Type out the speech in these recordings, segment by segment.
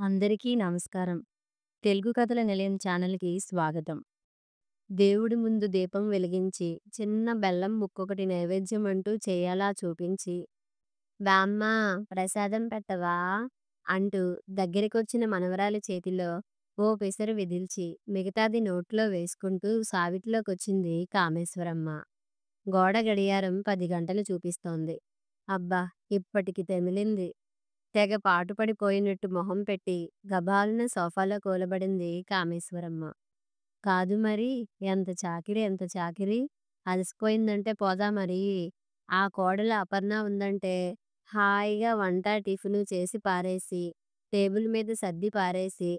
అందరికీ నమస్కారం. తెలుగు కథల నిలయం ఛానల్‌కి స్వాగతం. దేవుడి ముందు దీపం వెలిగించి, చిన్న బెల్లం ముక్కొకటి నైవేద్యం అంటూ చేయాలా చూపించి, "బామ్మ ప్రసాదం పెట్టవా?" అంటూ దగ్గరికొచ్చిన మనవరాలి చేతిలో ఓ పెసరు విదిల్చి, మిగతాది నోట్లో వేసుకుంటూ సావిట్లోకొచ్చింది కామేశ్వరమ్మ. గోడ గడియారం 10 గంటలు చూపిస్తోంది. అబ్బా! ఇప్పటికి తెమిలింది. తెగ పాటుపడిపోయినట్టు మొహం పెట్టి గబాల్న సోఫాలో కూలబడింది కామేశ్వరమ్మ. కాదు మరి, ఎంత చాకిరీ ఎంత చాకిరీ, అలసిపోయిందంటే పోదా మరి. ఆ కోడలు అపర్ణ ఉందంటే హాయిగా వంట టిఫిను చేసి పారేసి, టేబుల్ మీద సర్ది పారేసి,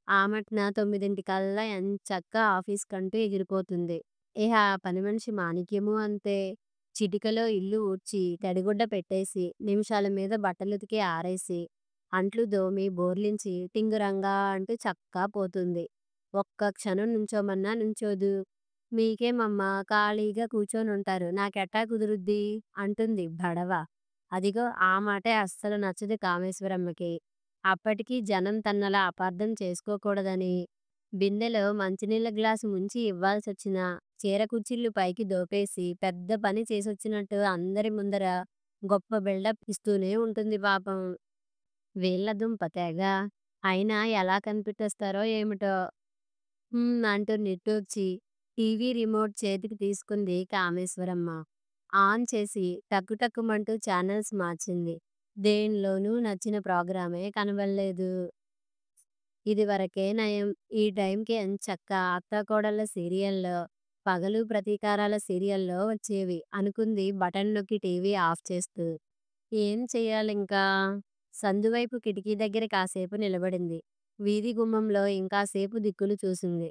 ఆమట్న 9:00కల్లా ఎంచక్కా ఆఫీస్‌కంటూ ఎగిరిపోతుంది. ఇహ ఆ పని మనిషి మాణిక్యమూ అంతే. చిటికలో ఇల్లు ఊడ్చి, తడిగుడ్డ పెట్టేసి, నిమిషాల మీద బట్టలుతికి ఆరేసి, అంట్లు దోమి, బోర్లించి, టింగురంగా అంటూ చక్కా పోతుంది. ఒక్క క్షణం నుంచోమన్నా నుంచోదు. "మీకేమమ్మా ఖాళీగా కూచోనుంటారు, నాకెట్టా కుదురుద్ది" అంటుంది బడవ. అదిగో ఆ మాటే అస్సలు నచ్చదు కామేశ్వరమ్మకి. అప్పటికి జనం తన్నలా అపార్థం చేసుకోకూడదని, బిందెలో మంచినీళ్ళ గ్లాసు ముంచి ఇవ్వాల్సొచ్చినా, చీర కుచ్చిళ్ళు పైకి దోపేసి, పెద్ద పని చేసొచ్చినట్టు అందరి ముందర గొప్ప బిల్డప్ ఇస్తూనే ఉంటుంది పాపం. వీళ్ళ దుంప తెగ. అయినా ఎలా కనిపెట్టేస్తారో ఏమిటో. అంటూ నిట్టూర్చి, టీవీ రిమోట్ చేతికి తీసుకుంది కామేశ్వరమ్మ. ఆన్ చేసి టక్కుటక్కుమంటూ ఛానల్స్ మార్చింది. దేనిలోనూ నచ్చిన ప్రోగ్రామే కనబడలేదు. ఇదివరకే నయం. ఈ టైంకి ఎంచక్కా అత్తాకోడళ్ళ సీరియల్లో, పగలు ప్రతీకారాల సీరియల్లో వచ్చేవి అనుకుంది బటన్ నొక్కి టీవీ ఆఫ్ చేస్తూ. ఏం చెయ్యాలింకా? సందువైపు కిటికీ దగ్గర కాసేపు నిలబడింది. వీధి గుమ్మంలో ఇంకాసేపు దిక్కులు చూసింది.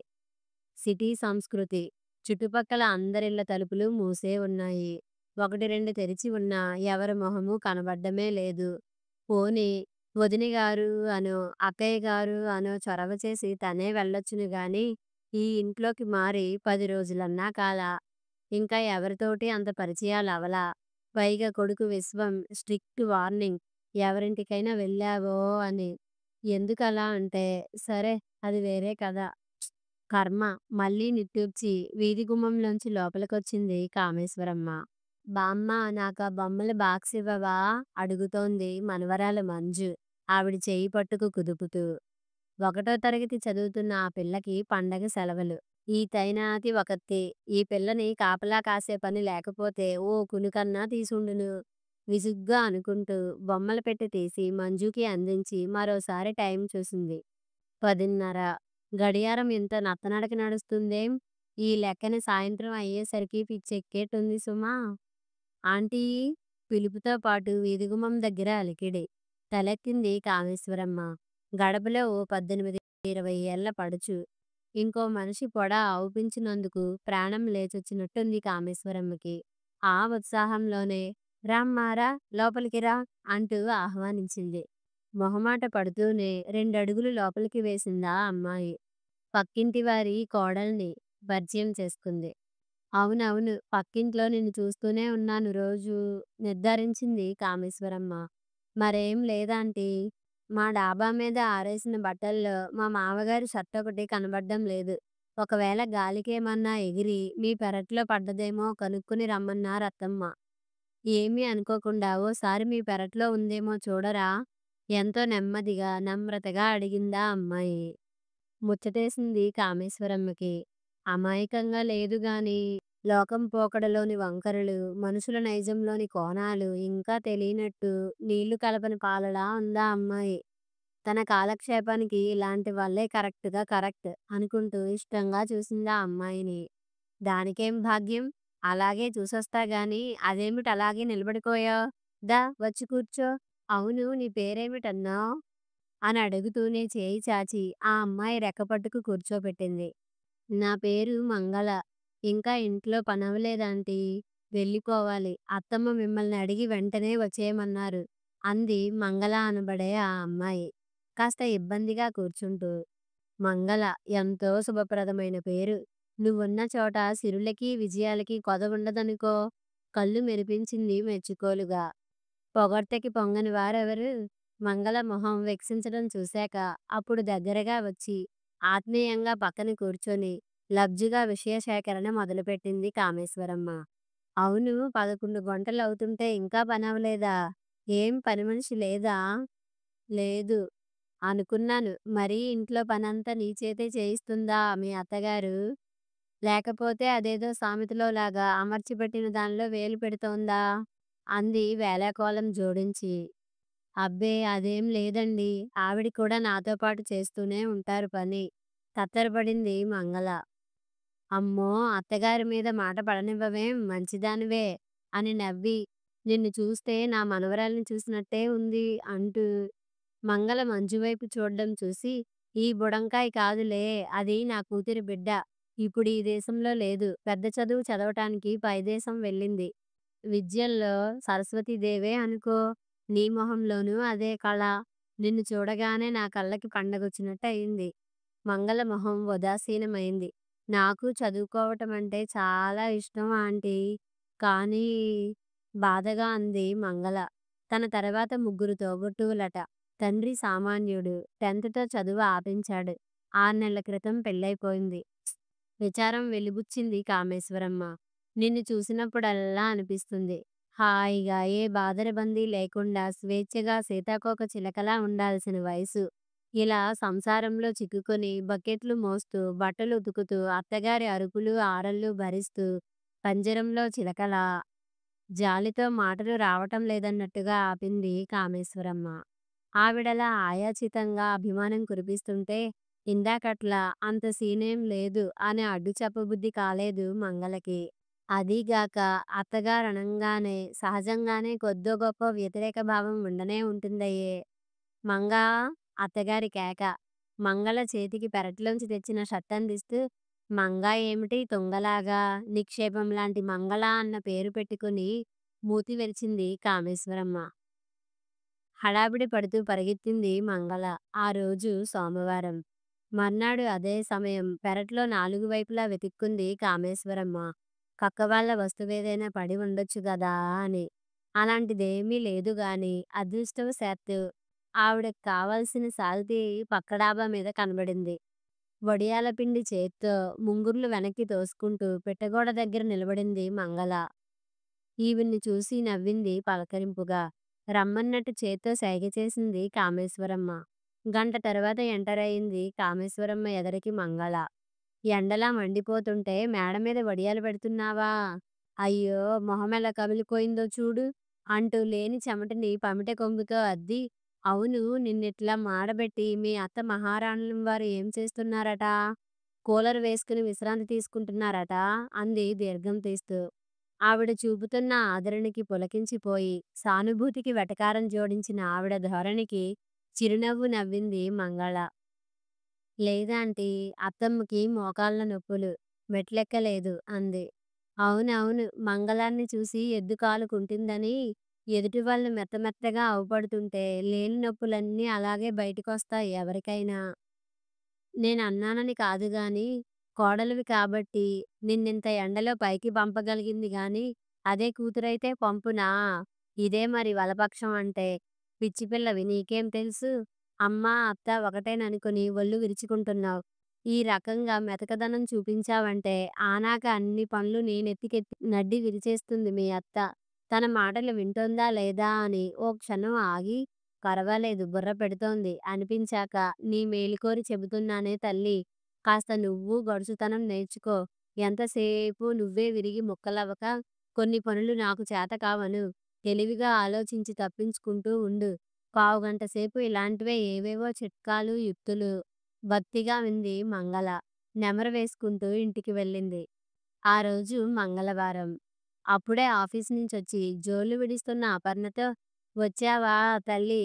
సిటీ సంస్కృతి. చుట్టుపక్కల అందరిళ్ళ తలుపులు మూసే ఉన్నాయి. ఒకటి రెండు తెరిచి ఉన్నా ఎవరి మొహమూ కనబడ్డమే లేదు. పోనీ వదినగారు అనో, అక్కయ్య గారు అనో చొరవ చేసి తనే వెళ్ళొచ్చును గాని, ఈ ఇంట్లోకి మారి 10 రోజులన్నా కాలా. ఇంకా ఎవరితోటి అంత పరిచయాలవలా. పైగా కొడుకు విశ్వం స్ట్రిక్ట్ వార్నింగ్, ఎవరింటికైనా వెళ్ళావో అని. ఎందుకలా అంటే, సరే అది వేరే కథ. కర్మ. మళ్ళీ నిట్టూర్చి వీధి గుమ్మంలోంచి లోపలికొచ్చింది కామేశ్వరమ్మ. బామ్మ నాకా బొమ్మల బాక్స్ ఇవ్వవా? అడుగుతోంది మనవరాలు మంజు ఆవిడ చేయి పట్టుకు కుదుపుతూ. 1వ తరగతి చదువుతున్న ఆ పిల్లకి పండగ సెలవులు. ఈ తైనాతి ఒకత్తి. ఈ పిల్లని కాపలా కాసే పని లేకపోతే ఓ కునుకన్నా తీసుండును. విసుగ్గా అనుకుంటూ బొమ్మల పెట్టె తీసి మంజుకి అందించి మరోసారి టైం చూసింది. 10:30. గడియారం ఇంత నత్తనడక నడుస్తుందేం? ఈ లెక్కన సాయంత్రం అయ్యేసరికి పిచ్చెక్కేట్టుంది సుమా. ఆంటీ! పిలుపుతో పాటు వీధిగుమ్మం దగ్గర అలికిడి. తలెత్తింది కామేశ్వరమ్మ. గడపలో ఓ 18, 20 ఏళ్ల పడుచు. ఇంకో మనిషి పొడ ఆవుపించినందుకు ప్రాణం లేచొచ్చినట్టుంది కామేశ్వరమ్మకి. ఆ ఉత్సాహంలోనే "రామ్మా రా, లోపలికి రా" అంటూ ఆహ్వానించింది. మొహమాట పడుతూనే 2 అడుగులు లోపలికి వేసిందా అమ్మాయి. పక్కింటి వారి కోడల్ని పరిచయం చేసుకుంది. అవునవును. పక్కింట్లో నిన్ను చూస్తూనే ఉన్నాను రోజూ నిర్ధారించింది కామేశ్వరమ్మ. మరేం లేదాంటీ. మా డాబా మీద ఆరేసిన బట్టల్లో మా మామగారి షర్టొకటి కనబడ్డం లేదు. ఒకవేళ గాలికేమన్నా ఎగిరి మీ పెరట్లో పడ్డదేమో కనుక్కుని రమ్మన్నారత్తమ్మ. ఏమీ అనుకోకుండా ఓసారి మీ పెరట్లో ఉందేమో చూడరా? ఎంతో నెమ్మదిగా, నమ్రతగా అడిగిందా అమ్మాయి. ముచ్చటేసింది కామేశ్వరమ్మకి. అమాయకంగా లేదు గాని, లోకం పోకడలోని వంకరలు, మనుషుల నైజంలోని కోణాలు ఇంకా తెలియనట్టు నీళ్లు కలపని పాలలా ఉందా అమ్మాయి. తన కాలక్షేపానికి ఇలాంటి వాళ్ళే కరెక్ట్ అనుకుంటూ ఇష్టంగా చూసిందా అమ్మాయిని. దానికేం భాగ్యం? అలాగే చూసొస్తా గాని అదేమిటలాగే నిలబడిపోయావ్? దా వచ్చి కూర్చో. అవును నీ పేరేమిటన్నావ్? అని అడుగుతూనే చేయి చాచి ఆ అమ్మాయి రెక్కపట్టుకు కూర్చోబెట్టింది. నా పేరు మంగళ. ఇంకా ఇంట్లో పనవలేదాంటీ. వెళ్ళిపోవాలి. అత్తమ్మ మిమ్మల్ని అడిగి వెంటనే వచ్చేయమన్నారు అంది మంగళ అనబడే ఆ అమ్మాయి కాస్త ఇబ్బందిగా కూర్చుంటూ. మంగళ ఎంతో శుభప్రదమైన పేరు. నువ్వున్న చోట సిరులకి విజయాలకి కొదవుండదనుకో. కళ్ళు మెరిపించింది మెచ్చుకోలుగా. పొగడ్తకి పొంగని వారెవరు? మంగళ మొహం వెక్సించడం చూశాక అప్పుడు దగ్గరగా వచ్చి ఆత్మీయంగా పక్కన కూర్చొని లబ్జుగా విషయ సేకరణ మొదలుపెట్టింది కామేశ్వరమ్మ. అవును, 11 గంటలవుతుంటే ఇంకా పనవలేదా? ఏం పని మనిషి లేదా? లేదు. అనుకున్నాను. మరీ ఇంట్లో పనంతా నీ చేతే చేయిస్తుందా మీ అత్తగారు? లేకపోతే అదేదో సామెతలో లాగా అమర్చిపెట్టిన దానిలో వేలు పెడుతోందా? అంది వేళాకోళం జోడించి. అబ్బే అదేం లేదండి. ఆవిడ కూడా నాతో పాటు చేస్తూనే ఉంటారు పని. తత్తరపడింది మంగళ. అమ్మో! అత్తగారి మీద మాట పడనివ్వవేం, మంచిదానివే అని నవ్వి, నిన్ను చూస్తే నా మనవరాల్ని చూసినట్టే ఉంది అంటూ మంగళ మంజువైపు చూడ్డం చూసి, ఈ బుడంకాయ్ కాదులే, అది నా కూతురి బిడ్డ. ఇప్పుడు ఈ దేశంలో లేదు. పెద్ద చదువు చదవటానికి పైదేశం వెళ్ళింది. విద్యల్లో సరస్వతీదేవే అనుకో. నీ మొహంలోనూ అదే కళ. నిన్ను చూడగానే నా కళ్ళకి పండగొచ్చినట్టయింది. మంగళ మొహం ఉదాసీనమైంది. నాకు చదువుకోవటమంటే చాలా ఇష్టం ఆంటీ. కానీ బాధగా అంది మంగళ. తన తర్వాత ముగ్గురు తోబుట్టువులట. తండ్రి సామాన్యుడు. 10థ్‌తో చదువు ఆపించాడు. 6 నెలల క్రితం పెళ్ళైపోయింది. విచారం వెలిబుచ్చింది కామేశ్వరమ్మ. నిన్ను చూసినప్పుడల్లా అనిపిస్తుంది. హాయిగా ఏ బాదరబందీ లేకుండా స్వేచ్ఛగా సీతాకోక చిలకలా ఉండాల్సిన వయసు. ఇలా సంసారంలో చిక్కుకొని బకెట్లు మోస్తూ, బట్టలు ఉతుకుతూ, అత్తగారి అరుపులు, ఆరళ్ళు భరిస్తూ, పంజరంలో చిలకలా, జాలితో మాటలు రావటం లేదన్నట్టుగా ఆపింది కామేశ్వరమ్మ. ఆవిడలా ఆయాచితంగా అభిమానం కురిపిస్తుంటే, ఇందాకట్లా అంత సీనేం లేదు అని అడ్డు చెప్పబుద్ధి కాలేదు మంగళకి. అదీగాక అత్తగారనంగానే సహజంగానే కొద్దో గొప్పో వ్యతిరేక భావం ఉండనే ఉంటుందయ్యే. మంగా! అత్తగారి కేక. మంగళ చేతికి పెరట్లోంచి తెచ్చిన షర్టందిస్తూ, మంగా ఏమిటి తుంగలాగా, నిక్షేపం లాంటి మంగళ అన్న పేరు పెట్టుకుని మూతి విరిచింది కామేశ్వరమ్మ. హడావిడి పడుతూ పరిగెత్తింది మంగళ. ఆ రోజు సోమవారం. మర్నాడు అదే సమయం పెరట్లో 4 వైపులా వెతుక్కుంది కామేశ్వరమ్మ. పక్కవాళ్ళ వస్తువేదైనా పడి ఉండొచ్చు గదా అని. అలాంటిదేమీ లేదుగాని అదృష్టవశాత్తు ఆవిడకు కావాల్సిన సాల్తీ పక్క డాబా మీద కనబడింది. వడియాల పిండి చేత్తో ముంగుర్లు వెనక్కి తోసుకుంటూ పిట్టగోడ దగ్గర నిలబడింది మంగళ. ఈవిడ్ని చూసి నవ్వింది పలకరింపుగా. రమ్మన్నట్టు చేత్తో సైగ చేసింది కామేశ్వరమ్మ. గంట తర్వాత ఎంటరయింది కామేశ్వరమ్మ ఎదరికి మంగళ. ఎండలా మండిపోతుంటే మేడ మీద వడియాలు పెడుతున్నావా? అయ్యో! మొహమెలా కమిలిపోయిందో చూడు అంటూ లేని చెమటని పమిటె కొంగుతో అద్ది, అవును, నిన్నిట్లా మాడబెట్టి మీ అత్త మహారాణులంవారు ఏం చేస్తున్నారట? కూలర్ వేసుకుని విశ్రాంతి తీసుకుంటున్నారట అంది దీర్ఘం తీస్తూ. ఆవిడ చూపుతున్న ఆదరణకి పులకించిపోయి, సానుభూతికి వెటకారం జోడించిన ఆవిడ ధోరణికి చిరునవ్వు నవ్వింది మంగళ. లేదాంటీ, అత్తమ్మకి మోకాళ్ళ నొప్పులు. మెట్లెక్కలేదు అంది. అవునవును, మంగళాన్ని చూసి ఎద్దు కాలు కుంటిందని ఎదుటివాళ్ళు మెత్తమెత్తగా అవుపడుతుంటే లేని నొప్పులన్నీ అలాగే బయటికొస్తాయి ఎవరికైనా. నేనన్నానని కాదుగాని, కోడలివి కాబట్టి నిన్నింత ఎండలో పైకి పంపగలిగింది గాని, అదే కూతురైతే పంపునా? ఇదే మరి వలపక్షం అంటే. పిచ్చిపిల్లవి, నీకేం తెలుసు? అమ్మా, అత్త ఒకటేననుకుని ఒళ్ళు విరుచుకుంటున్నావు. ఈ రకంగా మెతకదనం చూపించావంటే ఆనాక అన్ని పనులు నీ నెత్తికెత్తి నడ్డి విరిచేస్తుంది మీ అత్త. తన మాటలు వింటోందా లేదా అని ఓ క్షణం ఆగి, పరవాలేదు, బుర్ర పెడుతోంది అనిపించాక నీ మేలుకోరి చెబుతున్నానే తల్లీ. కాస్త నువ్వూ గడుసుతనం నేర్చుకో. ఎంతసేపు నువ్వే విరిగి ముక్కలవక కొన్ని పనులు నాకు చేతకావను. తెలివిగా ఆలోచించి తప్పించుకుంటూ ఉండు. పావుగంట సేపు ఇలాంటివే ఏవేవో చిట్కాలు, యుక్తులు భక్తిగా వింది మంగళ. నెమరు వేసుకుంటూ ఇంటికి వెళ్ళింది. ఆ రోజు మంగళవారం. అప్పుడే ఆఫీసు నుంచొచ్చి జోలు విడుస్తున్న అపర్ణతో, వచ్చావా తల్లీ?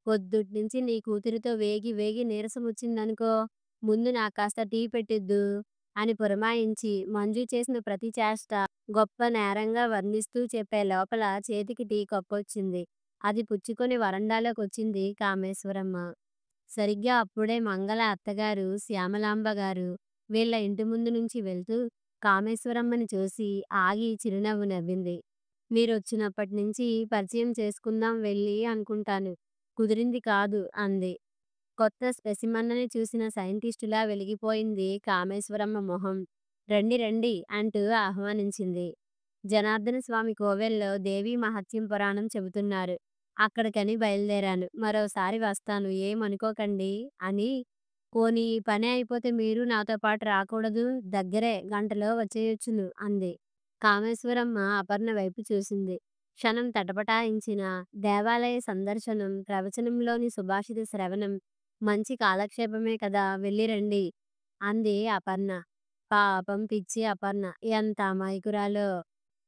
పొద్దుట్నుంచి నీ కూతురితో వేగి వేగి నీరసమొచ్చిందనుకో. ముందు నాకాస్త టీ పెట్టిద్దు అని పురమాయించి మంజు చేసిన ప్రతి చేష్ట గొప్ప నేరంగా వర్ణిస్తూ చెప్పే లోపల చేతికి టీ కప్పొచ్చింది. అది పుచ్చుకొని వరండాలోకొచ్చింది కామేశ్వరమ్మ. సరిగ్గా అప్పుడే మంగళ అత్తగారు శ్యామలాంబగారు వీళ్ళ ఇంటి ముందు నుంచి వెళ్తూ కామేశ్వరమ్మని చూసి ఆగి చిరునవ్వు నవ్వింది. మీరొచ్చినప్పటినుంచి పరిచయం చేసుకుందాం వెళ్ళి అనుకుంటాను. కుదిరింది కాదు అంది. కొత్త స్పెసిమన్‌ని చూసిన సైంటిస్టులా వెలిగిపోయింది కామేశ్వరమ్మ మొహం. రండి రండి అంటూ ఆహ్వానించింది. జనార్దన స్వామి కోవెల్లో దేవీ మహత్యం పురాణం చెబుతున్నారు. అక్కడికని బయలుదేరాను. మరోసారి వస్తాను ఏమనుకోకండి అని. పోనీ ఈ పని అయిపోతే మీరు నాతో పాటు రాకూడదూ? దగ్గరే గంటలో వచ్చేయొచ్చును అంది. కామేశ్వరమ్మ అపర్ణ వైపు చూసింది. క్షణం తటపటాయించిన దేవాలయ సందర్శనం, ప్రవచనంలోని సుభాషిత శ్రవణం మంచి కాలక్షేపమే కదా వెళ్ళి రండి అంది అపర్ణ. పాపం పిచ్చి అపర్ణ ఎంత అమాయకురాలో.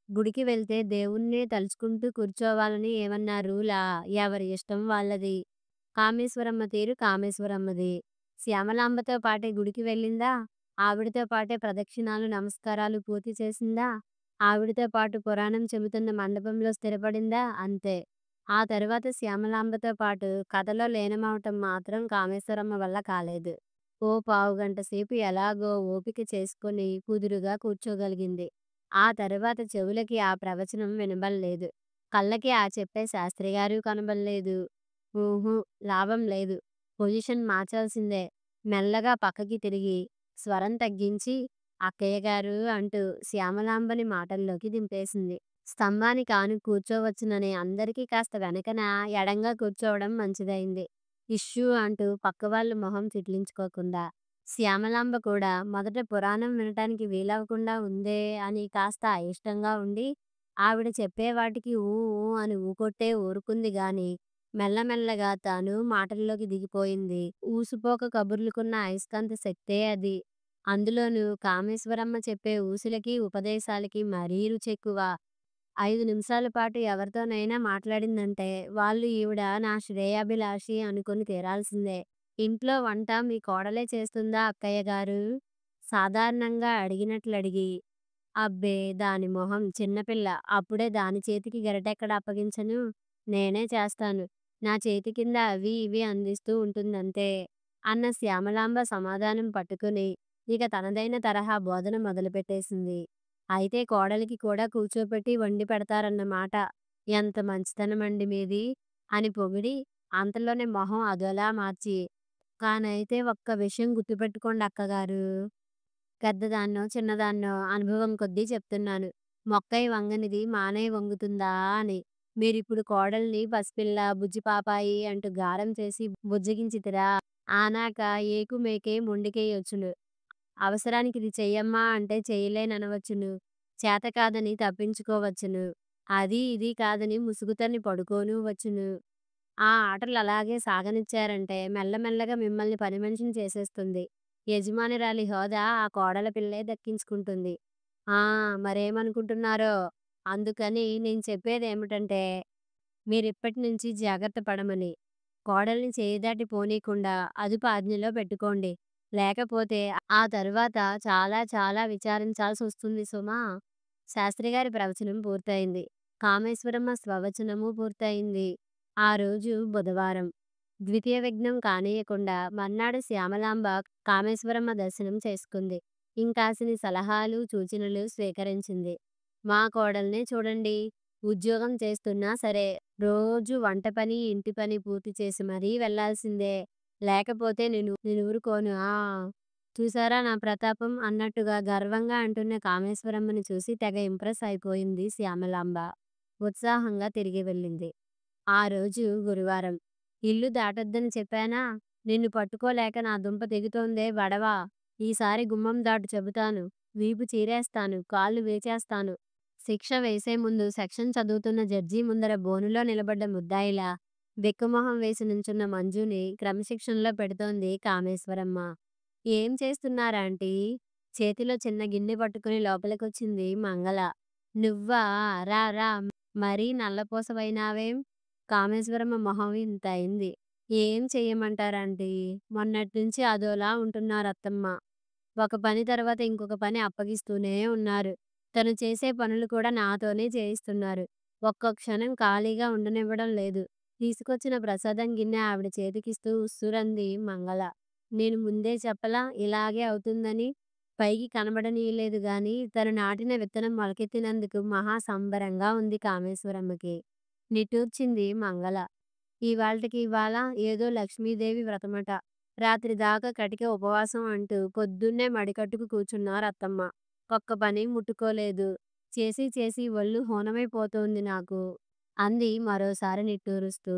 గుడికి వెళ్తే దేవుణ్ణే తలుచుకుంటూ కూర్చోవాలని ఏమన్నా రూలా? ఎవరి ఇష్టం వాళ్ళది. కామేశ్వరమ్మ తీరు కామేశ్వరమ్మది. శ్యామలాంబతో పాటే గుడికి వెళ్ళిందా? ఆవిడతో పాటే ప్రదక్షిణాలు నమస్కారాలు పూర్తి చేసిందా? ఆవిడతో పాటు పురాణం చెబుతున్న మండపంలో స్థిరపడిందా? అంతే. ఆ తరువాత శ్యామలాంబతో పాటు కథలో లీనమవటం మాత్రం కామేశ్వరమ్మ వల్ల కాలేదు. ఓ పావుగంట సేపు ఎలాగో ఓపిక చేసుకొని కుదురుగా కూర్చోగలిగింది. ఆ తరువాత చెవులకి ఆ ప్రవచనం వినబడలేదు. కళ్ళకి ఆ చెప్పే శాస్త్రిగారు కనబడలేదు. ఊహూ లాభం లేదు. పొజిషన్ మార్చాల్సిందే. మెల్లగా పక్కకి తిరిగి స్వరం తగ్గించి అక్కయ్యగారు అంటూ శ్యామలాంబని మాటల్లోకి దింపేసింది. స్తంభానికి ఆనుకు కూర్చోవచ్చునని అందరికీ కాస్త వెనకన ఎడంగా కూర్చోవడం మంచిదైంది. ఇష్యూ అంటూ పక్కవాళ్ళు మొహం చిట్లించుకోకుండా. శ్యామలాంబ కూడా మొదట పురాణం వినటానికి వీలవకుండా ఉందే అని కాస్త అయిష్టంగా ఉండి ఆవిడ చెప్పే వాటికి ఊ ఊ అని ఊకొట్టే ఊరుకుంది గాని మెల్లమెల్లగా తాను మాటల్లోకి దిగిపోయింది. ఊసుపోక కబుర్లుకున్న అయస్కాంత శక్తే అది. అందులోనూ కామేశ్వరమ్మ చెప్పే ఊసులకి ఉపదేశాలకి మరీ రుచెక్కువ. 5 నిమిషాల పాటు ఎవరితోనైనా మాట్లాడిందంటే వాళ్ళు ఈవిడ నా శ్రేయాభిలాషి అనుకుని తీరాల్సిందే. ఇంట్లో వంట మీ కోడలే చేస్తుందా అక్కయ్యగారు? సాధారణంగా అడిగినట్లడిగి, అబ్బే దాని మొహం చిన్నపిల్ల. అప్పుడే దాని చేతికి గరిటెక్కడ అప్పగించను. నేనే చేస్తాను. నా చేతి కింద అవి ఇవి అందిస్తూ ఉంటుందంతే అన్న శ్యామలాంబ సమాధానం పట్టుకుని ఇక తనదైన తరహా బోధన మొదలుపెట్టేసింది. అయితే కోడలికి కూడా కూర్చోపెట్టి వండి పెడతారన్నమాట. ఎంత మంచితనమండి మీది అని పొగిడి అంతలోనే మొహం అదోలా మార్చి, కానైతే ఒక్క విషయం గుర్తుపెట్టుకోండి అక్కగారు. పెద్దదాన్నో చిన్నదాన్నో అనుభవం కొద్దీ చెప్తున్నాను. మొక్కై వంగనిది మానై వంగుతుందా అని. మీరిప్పుడు కోడల్ని పసిపిల్ల, బుజ్జి పాపాయి అంటూ గారం చేసి బుజ్జగించితిరా, ఆనాక ఏకు మేకే మొండికేయొచ్చును. అవసరానికి ఇది చెయ్యమ్మా అంటే చెయ్యలేననవచ్చును. చేతకాదని తప్పించుకోవచ్చును. అది ఇది కాదని ముసుగుతన్ని పడుకోనూ వచ్చును. ఆ ఆటలలాగే సాగనిచ్చారంటే మెల్లమెల్లగా మిమ్మల్ని పనిమనిషిని చేసేస్తుంది. యజమానురాలి హోదా ఆ కోడల పిల్లే దక్కించుకుంటుంది. ఆ! మరేమనుకుంటున్నారో? అందుకని నేను చెప్పేదేమిటంటే మీరిప్పటినుంచి జాగ్రత్త పడమని. కోడల్ని చేయి దాటి పోనీకుండా అదుపు ఆజ్ఞలో పెట్టుకోండి. లేకపోతే ఆ తరువాత చాలా చాలా విచారించాల్సొస్తుంది సుమా! శాస్త్రిగారి ప్రవచనం పూర్తయింది. కామేశ్వరమ్మ స్వవచనమూ పూర్తయింది. ఆ రోజు బుధవారం. ద్వితీయ విఘ్నం కానీయకుండా మర్నాడు శ్యామలాంబ కామేశ్వరమ్మ దర్శనం చేసుకుంది. ఇంకాసిని సలహాలు, సూచనలు స్వీకరించింది. మా కోడల్నే చూడండి. ఉద్యోగం చేస్తున్నా సరే రోజూ వంట పని, ఇంటి పని పూర్తి చేసి మరీ వెళ్ళాల్సిందే. లేకపోతే నేనూరుకోను. ఆ! చూసారా నా ప్రతాపం అన్నట్టుగా గర్వంగా అంటున్న కామేశ్వరమ్మని చూసి తెగ ఇంప్రెస్ అయిపోయింది శ్యామలాంబ. ఉత్సాహంగా తిరిగి వెళ్ళింది. ఆ రోజు గురువారం. ఇల్లు దాటొద్దని చెప్పానా? నిన్ను పట్టుకోలేక నా దుంప తెగుతోందే బడవా! ఈసారి గుమ్మం దాటు చెబుతాను. వీపు చీరేస్తాను. కాళ్ళు వేచేస్తాను. శిక్ష వేసే ముందు సెక్షన్ చదువుతున్న జడ్జి ముందర బోనులో నిలబడ్డ ముద్దాయిలా బిక్కమొహం వేసి నుంచున్న మంజుని క్రమశిక్షణలో పెడుతోంది కామేశ్వరమ్మ. ఏం చేస్తున్నారాంటీ? చేతిలో చిన్న గిన్నె పట్టుకుని లోపలికొచ్చింది మంగళ. నువ్వా? రా రా మరీ నల్లపూసవైనావేం? కామేశ్వరమ్మ మొహం ఇంత అయింది. ఏం చెయ్యమంటారాంటీ? మొన్నట్నుంచి అదోలా ఉంటున్నారత్తమ్మ. ఒక పని తర్వాత ఇంకొక పని అప్పగిస్తూనే ఉన్నారు. తను చేసే పనులు కూడా నాతోనే చేయిస్తున్నారు. ఒక్క క్షణం ఖాళీగా ఉండనివ్వడం లేదు. తీసుకొచ్చిన ప్రసాదం గిన్నె ఆవిడ చేతికిస్తూ ఉస్సురంది మంగళ. నేను ముందే చెప్పలా ఇలాగే అవుతుందని. పైకి కనబడనీయలేదు గాని తను నాటిన విత్తనం మొలకెత్తినందుకు మహా సంబరంగా ఉంది కామేశ్వరమ్మకి. నిట్టూర్చింది మంగళ. ఇవాల్టికి ఇవాళ ఏదో లక్ష్మీదేవి వ్రతమట. రాత్రి దాకా కటిక ఉపవాసం అంటూ పొద్దున్నే మడికట్టుకు కూర్చున్నారు అత్తమ్మ. ఒక్క పని ముట్టుకోలేదు. చేసి చేసి ఒళ్ళు హూనమైపోతోంది నాకు అంది మరోసారి నిట్టూరుస్తూ.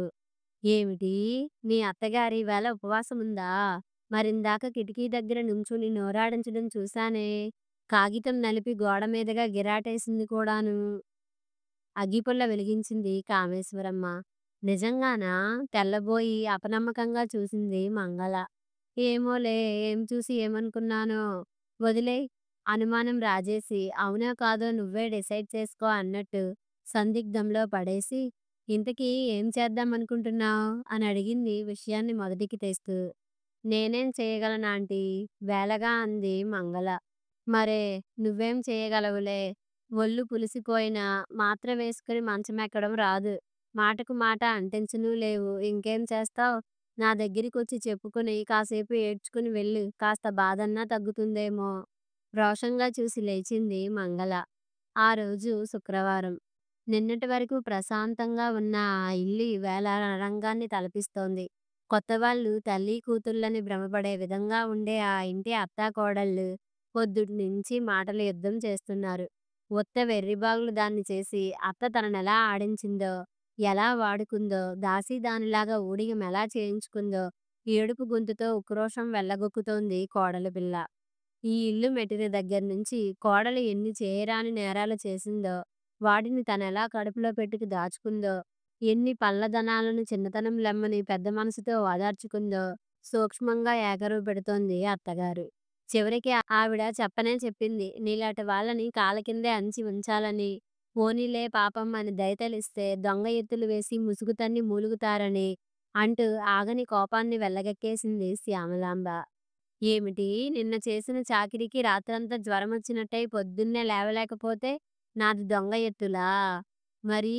ఏమిటి? మీ అత్తగారు ఈవేళ ఉపవాసముందా? మరిందాక కిటికీ దగ్గర నుంచుని నోరాడించడం చూశానే. కాగితం నలిపి గోడ మీదగా గిరాటేసింది కూడాను. అగ్గిపుల్ల వెలిగించింది కామేశ్వరమ్మ. నిజంగానా? తెల్లబోయి అపనమ్మకంగా చూసింది మంగళ. ఏమోలే, ఏం చూసి ఏమనుకున్నానో. వదిలేయ్. అనుమానం రాజేసి అవునో కాదో నువ్వే డిసైడ్ చేసుకో అన్నట్టు సందిగ్ధంలో పడేసి, ఇంతకీ ఏం చేద్దామనుకుంటున్నావ్ అని అడిగింది విషయాన్ని మొదటికి తెస్తూ. నేనేం చేయగలనాంటీ? వేలగా అంది మంగళ. మరే నువ్వేం చేయగలవులే. ఒళ్ళు పులిసిపోయినా మాత్ర వేసుకుని మంచమెక్కడం రాదు. మాటకు మాట అంటించనూ లేవు. ఇంకేం చేస్తావ్? నా దగ్గరికొచ్చి చెప్పుకుని కాసేపు ఏడ్చుకుని వెళ్ళు. కాస్త బాధన్నా తగ్గుతుందేమో. రోషంగా చూసి లేచింది మంగళ. ఆ రోజు శుక్రవారం. నిన్నటి వరకు ప్రశాంతంగా ఉన్న ఆ ఇల్లు ఈవేళ రణరంగాన్ని తలపిస్తోంది. కొత్తవాళ్ళు తల్లి కూతుళ్ళని భ్రమపడే విధంగా ఉండే ఆ ఇంటి అత్తాకోడళ్ళు పొద్దుట్నుంచి మాటల యుద్ధం చేస్తున్నారు. ఉత్త వెర్రిబాగులు దాన్ని చేసి అత్త తననెలా ఆడించిందో, ఎలా వాడుకుందో, దాసీదానిలాగా ఊడిగమెలా చేయించుకుందో ఏడుపు గొంతుతో ఉక్రోషం వెళ్ళగొక్కుతోంది కోడలు పిల్ల. ఈ ఇల్లు మెట్టిన దగ్గర్నుంచి కోడలు ఎన్ని చేయరాని నేరాలు చేసిందో, వాటిని తనెలా కడుపులో పెట్టుకు దాచుకుందో, ఎన్ని పల్లదనాలను చిన్నతనం లెమ్మని పెద్ద మనసుతో ఓదార్చుకుందో సూక్ష్మంగా ఏకరువు పెడుతోంది అత్తగారు. చివరికి ఆవిడ చెప్పనే చెప్పింది, నీలాటి వాళ్ళని కాళ్ళ కిందే అంచి ఉంచాలని. పోనీలే పాపం అని దయతలిస్తే దొంగ ఎత్తులు వేసి ముసుగు తన్ని మూలుగుతారని అంటూ ఆగని కోపాన్ని వెళ్ళగక్కేసింది శ్యామలాంబ. ఏమిటి? నిన్న చేసిన చాకిరీకి రాత్రంతా జ్వరమొచ్చినట్టయి పొద్దున్నే లేవలేకపోతే నాది దొంగ ఎత్తులా? మరి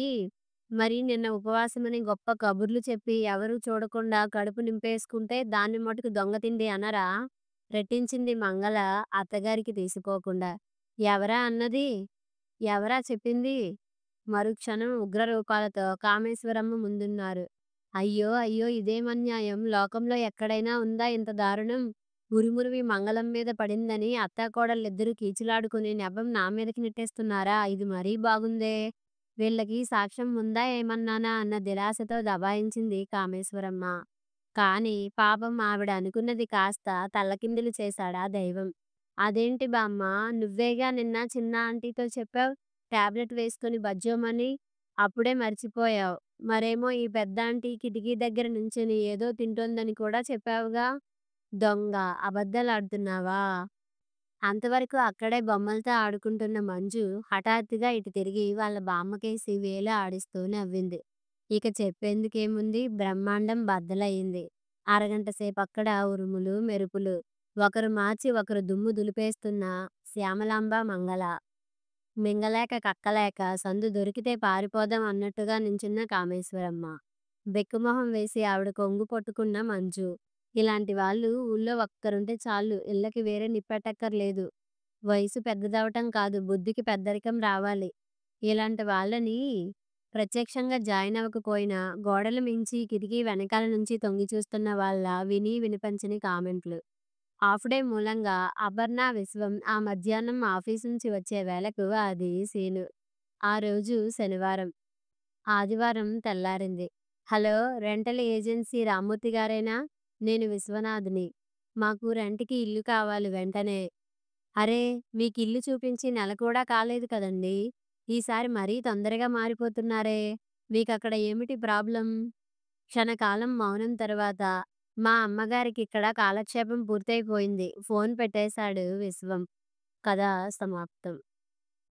మరి నిన్న ఉపవాసమని గొప్ప కబుర్లు చెప్పి ఎవరూ చూడకుండా కడుపు నింపేసుకుంటే దాన్ని మటుకు దొంగ తిండి అనరా? రెట్టించింది మంగళ అత్తగారికి తీసిపోకుండా. ఎవరా అన్నది? ఎవరా చెప్పింది? మరుక్షణం ఉగ్రరూపాలతో కామేశ్వరమ్మ ముందున్నారు. అయ్యో అయ్యో, ఇదేమన్యాయం! లోకంలో ఎక్కడైనా ఉందా ఇంత దారుణం? ఉరిమురిమి మంగళం మీద పడిందని అత్తాకోడళ్ళిద్దరూ కీచులాడుకుని నెపం నా మీదకి నెట్టేస్తున్నారా? ఇది మరీ బాగుందే. వీళ్ళకి సాక్ష్యం ఉందా ఏమన్నానా అన్న దిలాసతో దబాయించింది కామేశ్వరమ్మ. కాని పాపం ఆవిడ అనుకున్నది కాస్త తల్లకిందులు చేశాడా దైవం. అదేంటి బామ్మా, నువ్వేగా నిన్న చిన్న ఆంటీతో చెప్పావ్ టాబ్లెట్ వేసుకుని బజ్జోమని. అప్పుడే మర్చిపోయావ్. మరేమో ఈ పెద్దాంటీ కిటికీ దగ్గర నుంచుని ఏదో తింటోందని కూడా చెప్పావుగా. దొంగ, అబద్ధాలాడుతున్నావా? అంతవరకు అక్కడే బొమ్మలతో ఆడుకుంటున్న మంజు హఠాత్తుగా ఇటు తిరిగి వాళ్ళ బామ్మకేసి వేలు ఆడిస్తూ నవ్వింది. ఇక చెప్పేందుకేముంది, బ్రహ్మాండం బద్దలయింది. అరగంట సేపక్కడ ఉరుములు మెరుపులు. ఒకరు మార్చి ఒకరు దుమ్ము దులిపేస్తున్న శ్యామలాంబ మంగళ. మింగలేక కక్కలేక సందు దొరికితే పారిపోదాం అన్నట్టుగా నించున్న కామేశ్వరమ్మ. బెక్కుమొహం వేసి ఆవిడ కొంగు పట్టుకున్న మంజు. ఇలాంటి వాళ్ళు ఊళ్ళో ఒక్కరుంటే చాలు, ఇళ్ళకి వేరే నిప్పెట్టక్కర్లేదు. వయసు పెద్దదవటం కాదు, బుద్ధికి పెద్దరికం రావాలి. ఇలాంటి వాళ్ళని ప్రత్యక్షంగా జాయిన్ అవ్వకపోయినా గోడలు మించి కిటికీ వెనకాల నుంచి తొంగి చూస్తున్న వాళ్ళ విని వినిపించని కామెంట్లు. ఆఫ్ డే మూలంగా అపర్ణ, విశ్వం ఆ మధ్యాహ్నం ఆఫీసు నుంచి వచ్చే వేళకు అది సీను. ఆ రోజు శనివారం. ఆదివారం తెల్లారింది. హలో, రెంటల్ ఏజెన్సీ రామ్మూర్తి గారేనా? నేను విశ్వనాథ్ని. మాకు రెంట్కి ఇల్లు కావాలి వెంటనే. అరే, మీకిల్లు చూపించి నెల కూడా కాలేదు కదండీ. ఈసారి మరీ తొందరగా మారిపోతున్నారే. మీకక్కడ ఏమిటి ప్రాబ్లం? క్షణకాలం మౌనం తరువాత, మా అమ్మగారికిక్కడ కాలక్షేపం పూర్తయిపోయింది. ఫోన్ పెట్టేశాడు విశ్వం. కథ సమాప్తం.